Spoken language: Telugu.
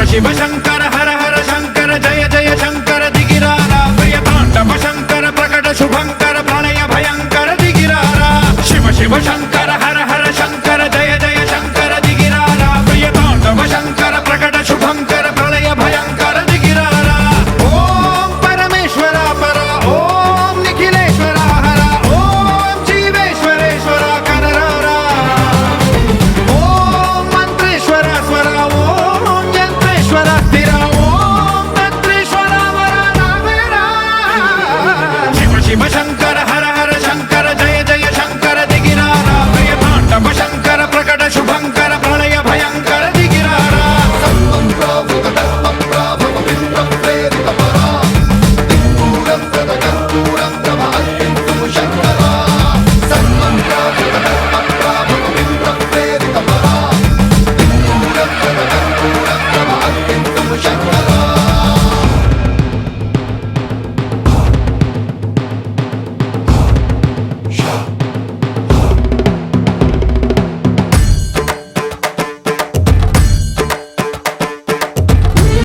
శివ శంకర హర హర శంకర జయ జయ శంకర దిగిరారా ప్రియ తాండవ శంకర ప్రకట శుభంకర ప్రళయ భయంకర దిగిరారా శివ శివ శంకర హర హర శంకర జయ జయ శంకర దిగిరారా ప్రియ తాండవ శంకర ప్రకట శుభంకర ప్రళయ భయంకర దిగిరారా ఓం పరమేశ్వర పర ఓం నిఖిలేశ్వర హర ఓం జీవేశ్వరేశ్వర కనరారా ఓం మంత్రేశ్వర స్వర ఓం యంత్రేశ్వర స్థిర ఓం తంత్రేశ్వర వర నావేరా శివ శివ